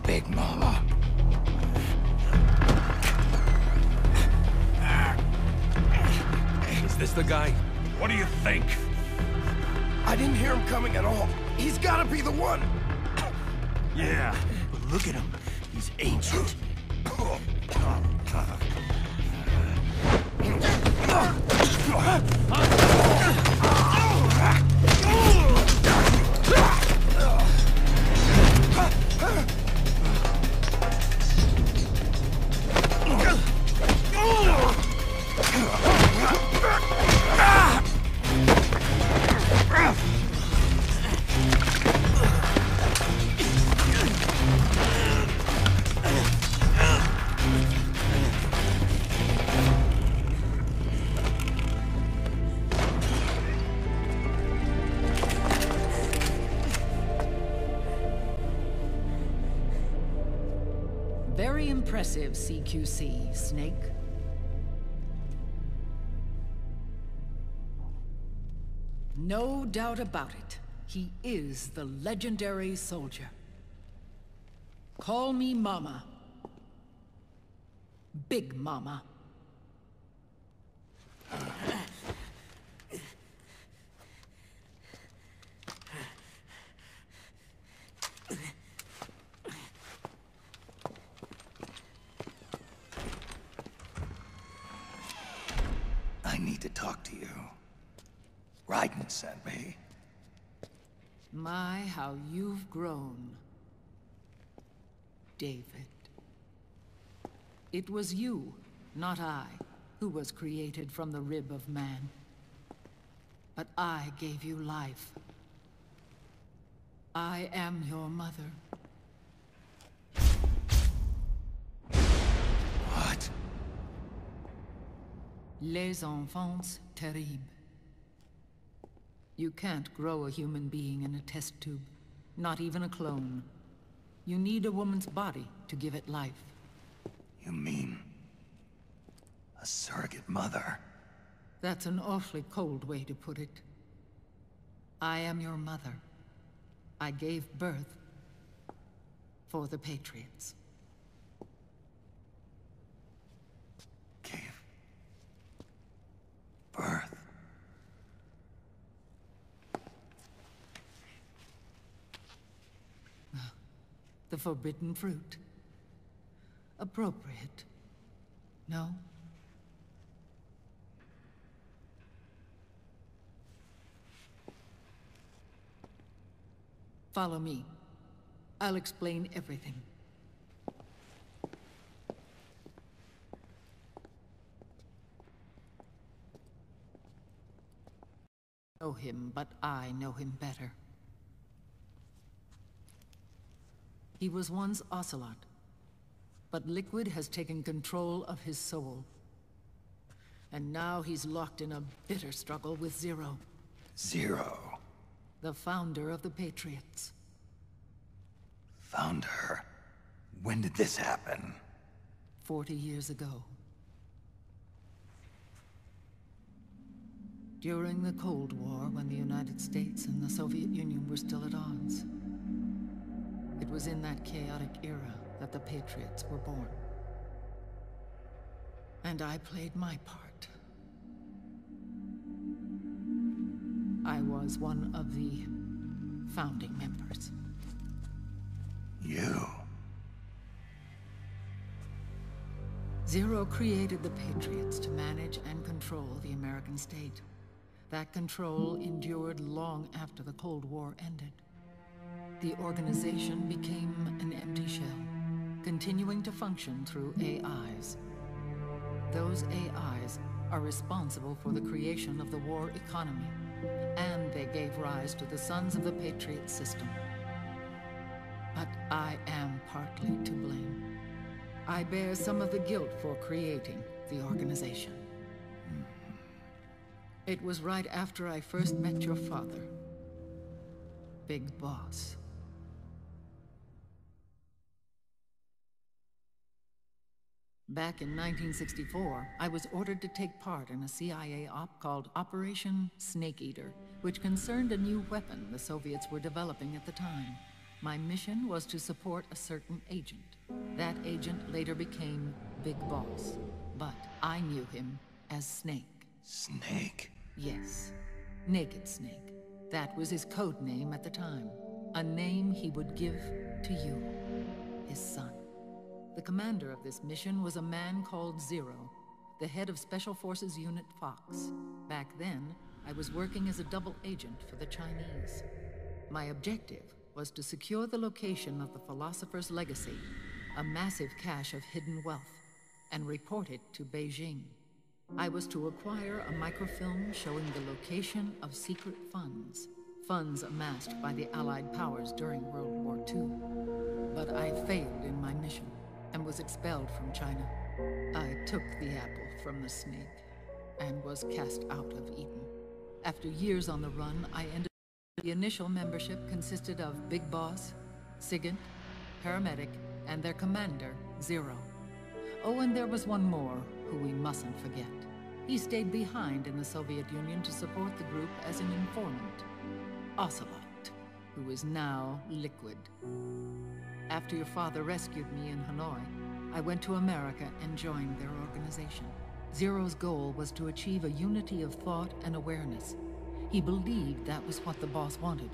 Big Mama. Is this the guy? What do you think? I didn't hear him coming at all. He's gotta be the one! Yeah, but look at him. He's ancient. Very impressive, CQC, Snake. No doubt about it. He is the legendary soldier. Call me Mama. Big Mama. I need to talk to you. Raiden sent me. My, how you've grown, David. It was you, not I, who was created from the rib of man. But I gave you life. I am your mother. What? Les enfants terribles. You can't grow a human being in a test tube, not even a clone. You need a woman's body to give it life. You mean... a surrogate mother? That's an awfully cold way to put it. I am your mother. I gave birth for the Patriots. Gave... birth? The forbidden fruit. Appropriate. No? Follow me. I'll explain everything. Know him, but I know him better. He was once Ocelot, but Liquid has taken control of his soul. And now he's locked in a bitter struggle with Zero. Zero? The founder of the Patriots. Founder? When did this happen? 40 years ago. During the Cold War, when the United States and the Soviet Union were still at odds. It was in that chaotic era that the Patriots were born. And I played my part. I was one of the founding members. You? Zero created the Patriots to manage and control the American state. That control endured long after the Cold War ended. The organization became an empty shell, continuing to function through AIs. Those AIs are responsible for the creation of the war economy, and they gave rise to the Sons of the Patriot system. But I am partly to blame. I bear some of the guilt for creating the organization. It was right after I first met your father, Big Boss. Back in 1964, I was ordered to take part in a CIA op called Operation Snake Eater, which concerned a new weapon the Soviets were developing at the time. My mission was to support a certain agent. That agent later became Big Boss, but I knew him as Snake. Snake? Yes, Naked Snake. That was his code name at the time. A name he would give to you, his son. The commander of this mission was a man called Zero, the head of Special Forces Unit Fox. Back then, I was working as a double agent for the Chinese. My objective was to secure the location of the Philosopher's Legacy, a massive cache of hidden wealth, and report it to Beijing. I was to acquire a microfilm showing the location of secret funds, funds amassed by the Allied powers during World War II. But I failed in my mission and was expelled from China. I took the apple from the snake and was cast out of Eden. After years on the run, I ended. The initial membership consisted of Big Boss, Sigint, Paramedic, and their commander, Zero. Oh, and there was one more who we mustn't forget. He stayed behind in the Soviet Union to support the group as an informant, Ocelot, who is now Liquid. After your father rescued me in Hanoi, I went to America and joined their organization. Zero's goal was to achieve a unity of thought and awareness. He believed that was what the boss wanted,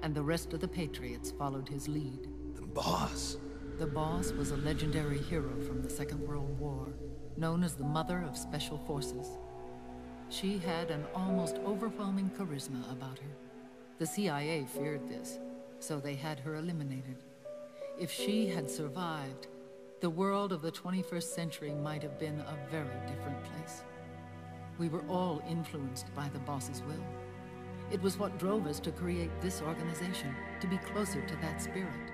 and the rest of the Patriots followed his lead. The boss? The boss was a legendary hero from the Second World War, known as the Mother of Special Forces. She had an almost overwhelming charisma about her. The CIA feared this, so they had her eliminated. If she had survived, the world of the 21st century might have been a very different place. We were all influenced by the boss's will. It was what drove us to create this organization, to be closer to that spirit.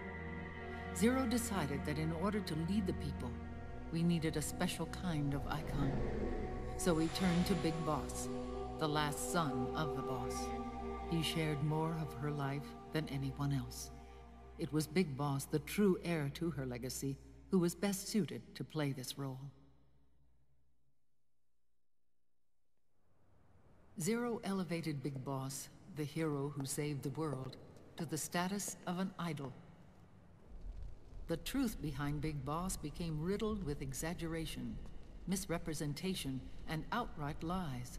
Zero decided that in order to lead the people, we needed a special kind of icon. So we turned to Big Boss, the last son of the boss. He shared more of her life than anyone else. It was Big Boss, the true heir to her legacy, who was best suited to play this role. Zero elevated Big Boss, the hero who saved the world, to the status of an idol. The truth behind Big Boss became riddled with exaggeration, misrepresentation, and outright lies.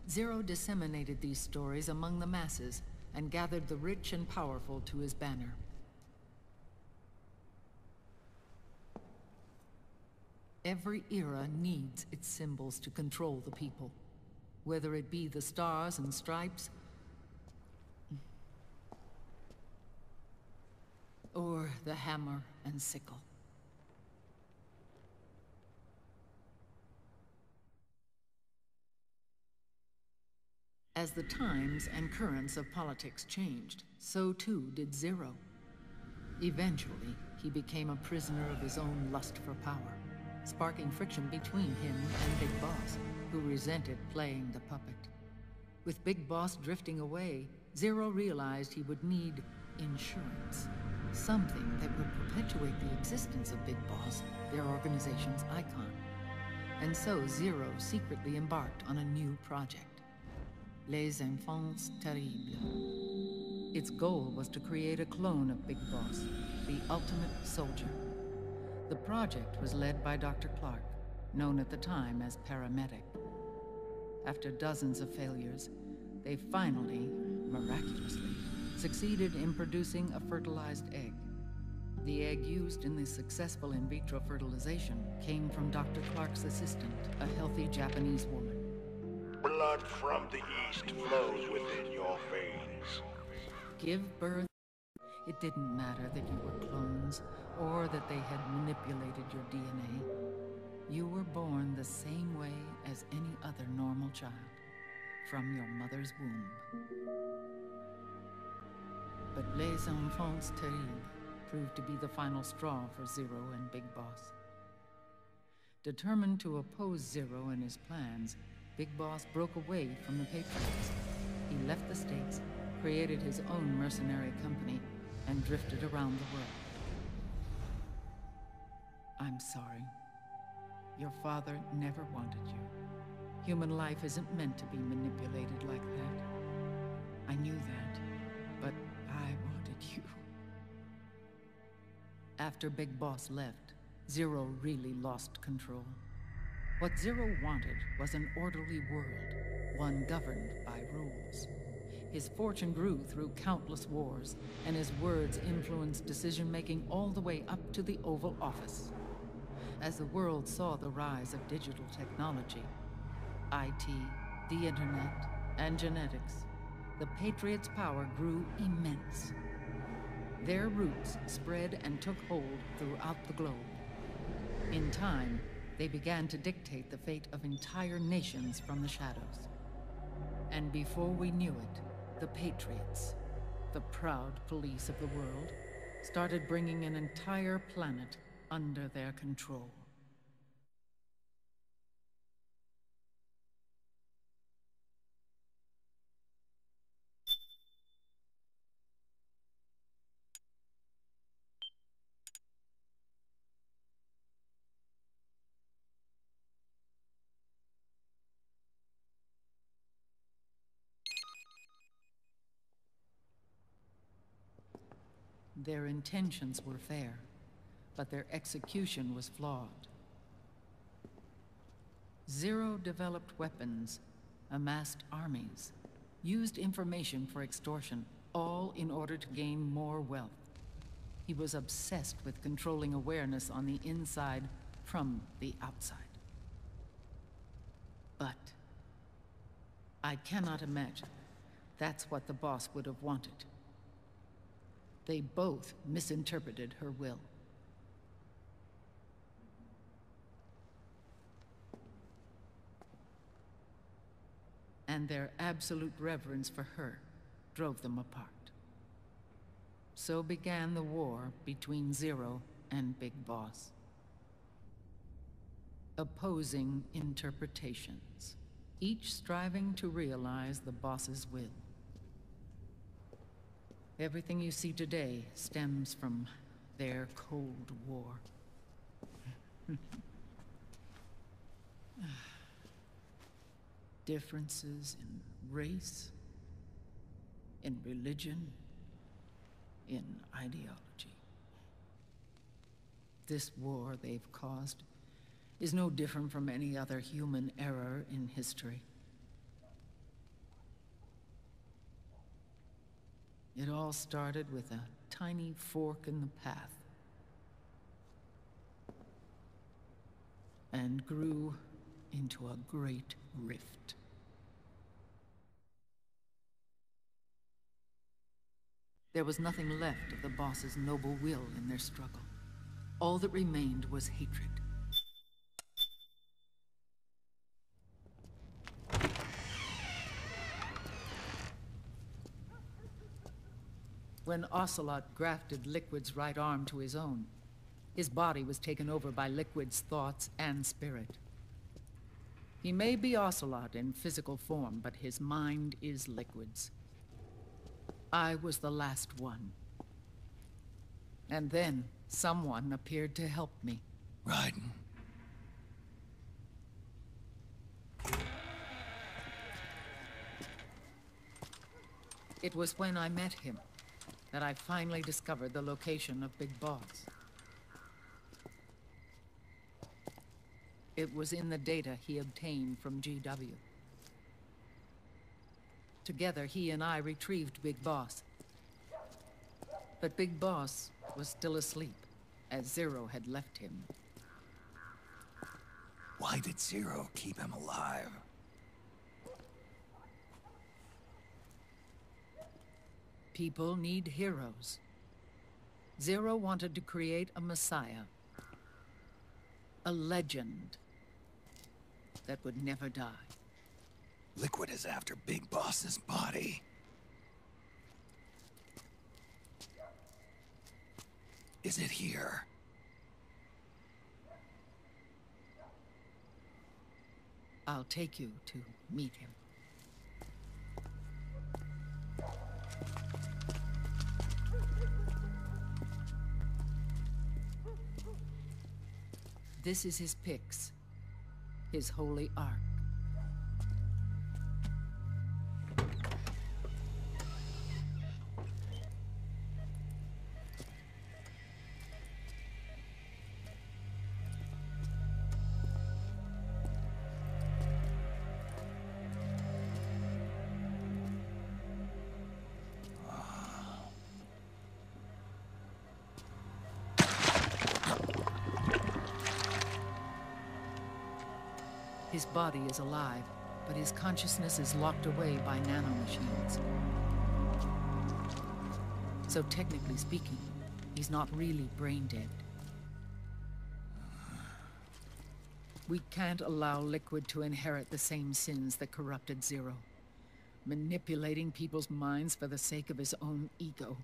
Zero disseminated these stories among the masses and gathered the rich and powerful to his banner. Every era needs its symbols to control the people. Whether it be the stars and stripes, or the hammer and sickle. As the times and currents of politics changed, so too did Zero. Eventually, he became a prisoner of his own lust for power, sparking friction between him and Big Boss, who resented playing the puppet. With Big Boss drifting away, Zero realized he would need insurance. Something that would perpetuate the existence of Big Boss, their organization's icon. And so Zero secretly embarked on a new project. Les Enfants Terribles. Its goal was to create a clone of Big Boss, the ultimate soldier. The project was led by Dr. Clark, known at the time as Paramedic. After dozens of failures, they finally, miraculously, succeeded in producing a fertilized egg. The egg used in the successful in vitro fertilization came from Dr. Clark's assistant, a healthy Japanese woman. Blood from the east flows within your veins. Give birth. It didn't matter that you were clones, or that they had manipulated your DNA. You were born the same way as any other normal child, from your mother's womb. But Les Enfants Terribles proved to be the final straw for Zero and Big Boss. Determined to oppose Zero and his plans, Big Boss broke away from the Patriots. He left the States, created his own mercenary company, and drifted around the world. I'm sorry. Your father never wanted you. Human life isn't meant to be manipulated like that. I knew that, but I wanted you. after Big Boss left, Zero really lost control. What Zero wanted was an orderly world, one governed by rules. His fortune grew through countless wars, and his words influenced decision-making all the way up to the Oval Office. As the world saw the rise of digital technology, IT, the internet, and genetics, the Patriots' power grew immense. Their roots spread and took hold throughout the globe. In time, they began to dictate the fate of entire nations from the shadows. And before we knew it, the Patriots, the proud police of the world, started bringing an entire planet under their control. Their intentions were fair, but their execution was flawed. Zero developed weapons, amassed armies, used information for extortion, all in order to gain more wealth. He was obsessed with controlling awareness on the inside from the outside. But I cannot imagine that's what the boss would have wanted. They both misinterpreted her will. And their absolute reverence for her drove them apart. So began the war between Zero and Big Boss. Opposing interpretations, each striving to realize the boss's will. Everything you see today stems from their Cold War. Differences in race, in religion, in ideology. This war they've caused is no different from any other human error in history. It all started with a tiny fork in the path, and grew into a great rift. There was nothing left of the boss's noble will in their struggle. All that remained was hatred. When Ocelot grafted Liquid's right arm to his own, his body was taken over by Liquid's thoughts and spirit. He may be Ocelot in physical form, but his mind is Liquid's. I was the last one. And then someone appeared to help me. Raiden. It was when I met him that I finally discovered the location of Big Boss. It was in the data he obtained from GW. Together, he and I retrieved Big Boss. But Big Boss was still asleep, as Zero had left him. Why did Zero keep him alive? People need heroes. Zero wanted to create a messiah. A legend that would never die. Liquid is after Big Boss's body. Is it here? I'll take you to meet him. This is his pyx, his holy ark. His body is alive, but his consciousness is locked away by nanomachines. So technically speaking, he's not really brain dead. We can't allow Liquid to inherit the same sins that corrupted Zero. Manipulating people's minds for the sake of his own ego.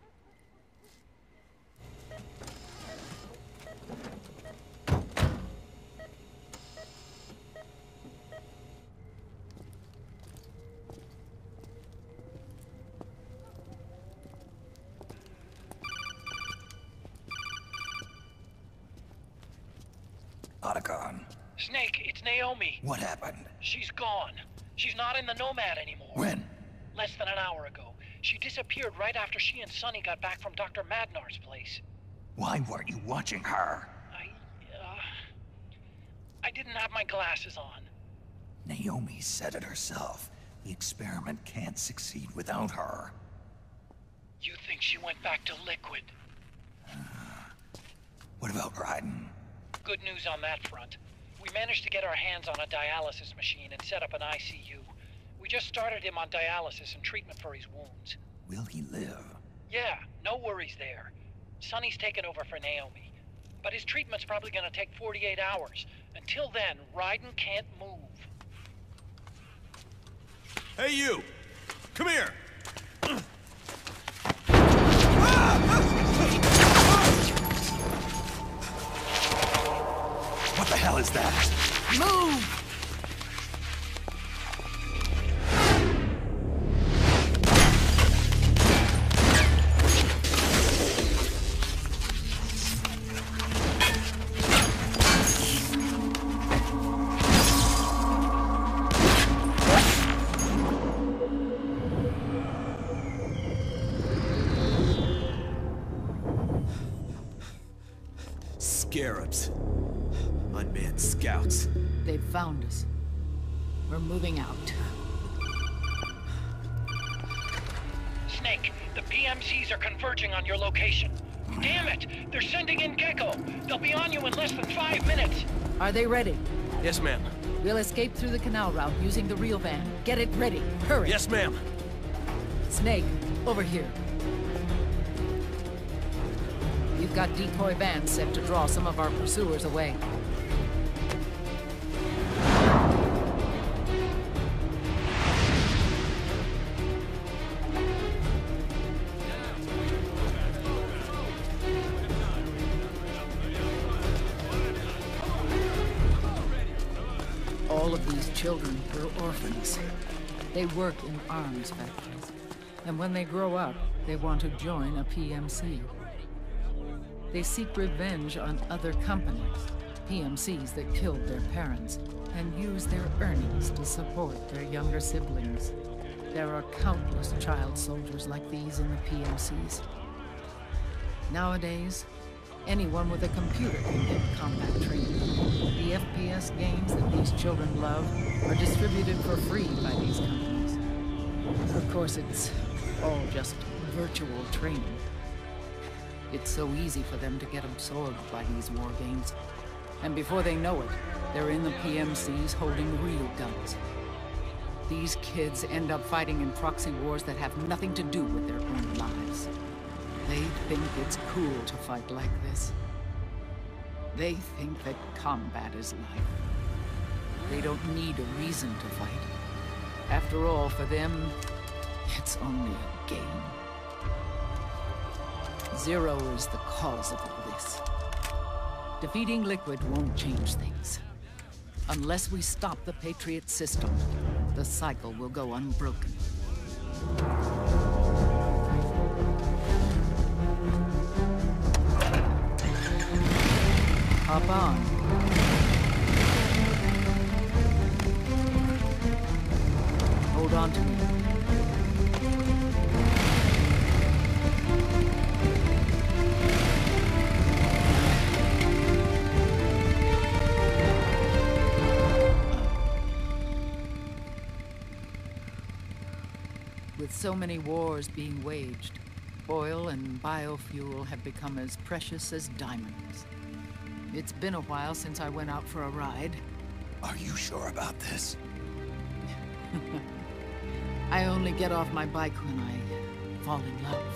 Otacon. Snake, it's Naomi. What happened? She's gone. She's not in the Nomad anymore. When? Less than an hour ago. She disappeared right after she and Sonny got back from Dr. Madnar's place. Why weren't you watching her? I didn't have my glasses on. Naomi said it herself. The experiment can't succeed without her. You think she went back to Liquid? What about Raiden? Good news on that front. We managed to get our hands on a dialysis machine and set up an ICU. We just started him on dialysis and treatment for his wounds. Will he live? Yeah, no worries there. Sonny's taken over for Naomi. But his treatment's probably gonna take 48 hours. Until then, Raiden can't move. Hey, you! Come here! What the hell is that? Move! Scarabs. Unmanned scouts. They've found us. We're moving out. Snake, the PMCs are converging on your location. Damn it! They're sending in Gecko! They'll be on you in less than 5 minutes! Are they ready? Yes, ma'am. We'll escape through the canal route using the real van. Get it ready. Hurry. Yes, ma'am. Snake, over here. We've got decoy vans set to draw some of our pursuers away. All of these children were orphans. They work in arms factories. And when they grow up, they want to join a PMC. They seek revenge on other companies, PMCs that killed their parents, and use their earnings to support their younger siblings. There are countless child soldiers like these in the PMCs. Nowadays, anyone with a computer can get combat training. The FPS games that these children love are distributed for free by these companies. Of course, it's all just virtual training. It's so easy for them to get absorbed by these war games. And before they know it, they're in the PMCs holding real guns. These kids end up fighting in proxy wars that have nothing to do with their own lives. They think it's cool to fight like this. They think that combat is life. They don't need a reason to fight. After all, for them, it's only a game. Zero is the cause of all this. Defeating Liquid won't change things. Unless we stop the Patriot system, the cycle will go unbroken. Hop on. Hold on to me. With so many wars being waged, oil and biofuel have become as precious as diamonds. It's been a while since I went out for a ride. Are you sure about this? I only get off my bike when I fall in love.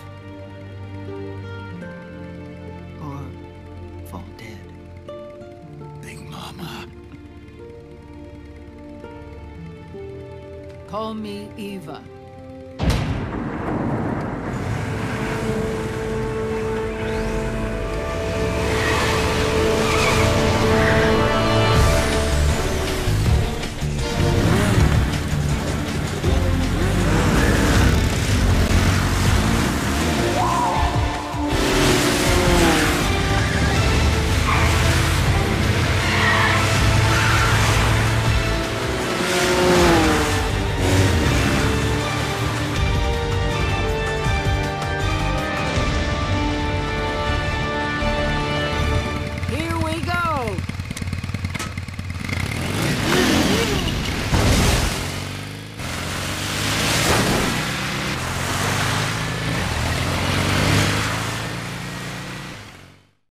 Or fall dead. Big Mama. Call me Eva.